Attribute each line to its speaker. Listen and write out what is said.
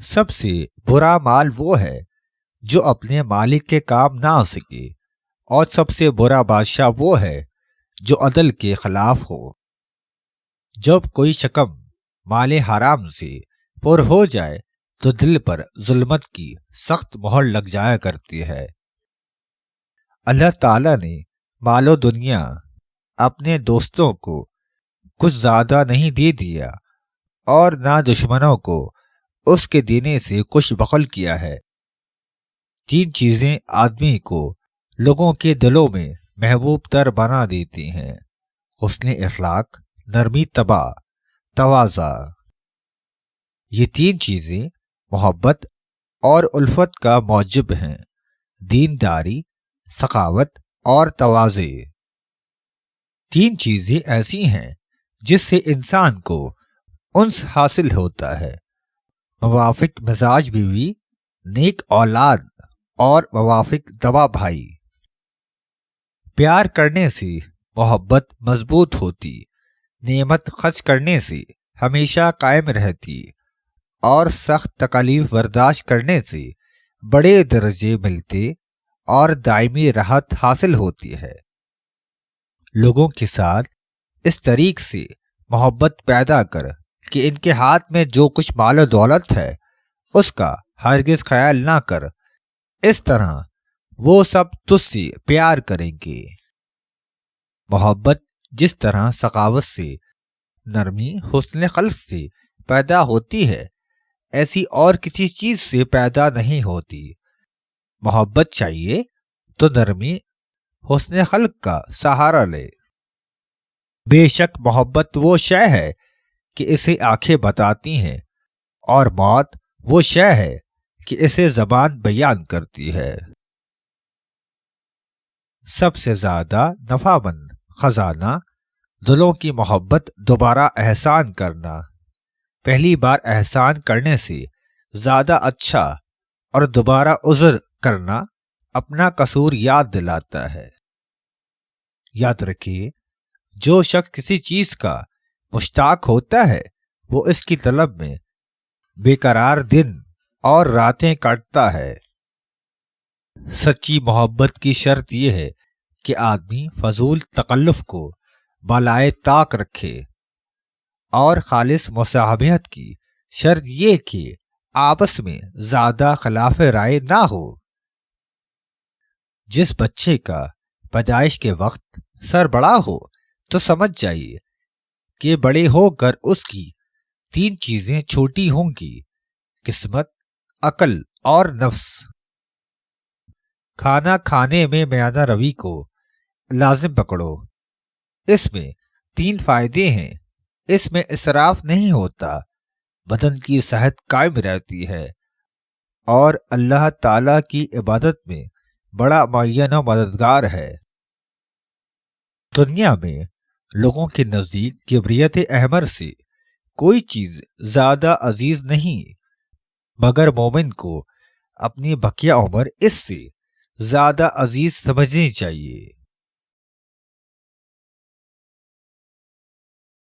Speaker 1: سب سے برا مال وہ ہے جو اپنے مالک کے کام نہ آ سکے، اور سب سے برا بادشاہ وہ ہے جو عدل کے خلاف ہو۔ جب کوئی شکم مال حرام سے پر ہو جائے تو دل پر ظلمت کی سخت مہر لگ جایا کرتی ہے۔ اللہ تعالیٰ نے مال و دنیا اپنے دوستوں کو کچھ زیادہ نہیں دے دیا، اور نہ دشمنوں کو اس کے دینے سے کچھ بخل کیا ہے۔ 3 چیزیں آدمی کو لوگوں کے دلوں میں محبوب تر بنا دیتی ہیں: حسن اخلاق، نرمی طبع، تواضع۔ یہ 3 چیزیں محبت اور الفت کا موجب ہیں: دینداری، سخاوت اور تواضع۔ 3 چیزیں ایسی ہیں جس سے انسان کو انس حاصل ہوتا ہے: موافق مزاج بیوی، نیک اولاد اور موافق دوا بھائی۔ پیار کرنے سے محبت مضبوط ہوتی، نعمت خرچ کرنے سے ہمیشہ قائم رہتی، اور سخت تکالیف برداشت کرنے سے بڑے درجے ملتے اور دائمی راحت حاصل ہوتی ہے۔ لوگوں کے ساتھ اس طریق سے محبت پیدا کر کہ ان کے ہاتھ میں جو کچھ مال و دولت ہے اس کا ہرگز خیال نہ کر، اس طرح وہ سب تجھ سے پیار کریں گے۔ محبت جس طرح سخاوت سے، نرمی، حسن خلق سے پیدا ہوتی ہے، ایسی اور کسی چیز سے پیدا نہیں ہوتی۔ محبت چاہیے تو نرمی، حسن خلق کا سہارا لے۔ بے شک محبت وہ شے ہے کہ اسے آنکھیں بتاتی ہیں، اور موت وہ شے ہے کہ اسے زبان بیان کرتی ہے۔ سب سے زیادہ نفع مند خزانہ دلوں کی محبت دوبارہ احسان کرنا۔ پہلی بار احسان کرنے سے زیادہ اچھا اور دوبارہ عذر کرنا اپنا قصور یاد دلاتا ہے۔ یاد رکھیے، جو شخص کسی چیز کا مشتاق ہوتا ہے وہ اس کی طلب میں بے قرار دن اور راتیں کاٹتا ہے۔ سچی محبت کی شرط یہ ہے کہ آدمی فضول تکلف کو بالائے طاق رکھے، اور خالص مصاحبت کی شرط یہ کہ آپس میں زیادہ خلاف رائے نہ ہو۔ جس بچے کا پیدائش کے وقت سر بڑا ہو تو سمجھ جائیے کہ بڑے ہو کر اس کی 3 چیزیں چھوٹی ہوں گی: قسمت، عقل اور نفس۔ کھانا کھانے میں میانہ روی کو لازم پکڑو۔ اس میں 3 فائدے ہیں: اس میں اسراف نہیں ہوتا، بدن کی صحت قائم رہتی ہے، اور اللہ تعالی کی عبادت میں بڑا معین و مددگار ہے۔ دنیا میں لوگوں کے نزدیک کبریت احمر سے کوئی چیز زیادہ عزیز نہیں، مگر مومن کو اپنی بقیہ عمر اس سے زیادہ عزیز سمجھنی چاہیے۔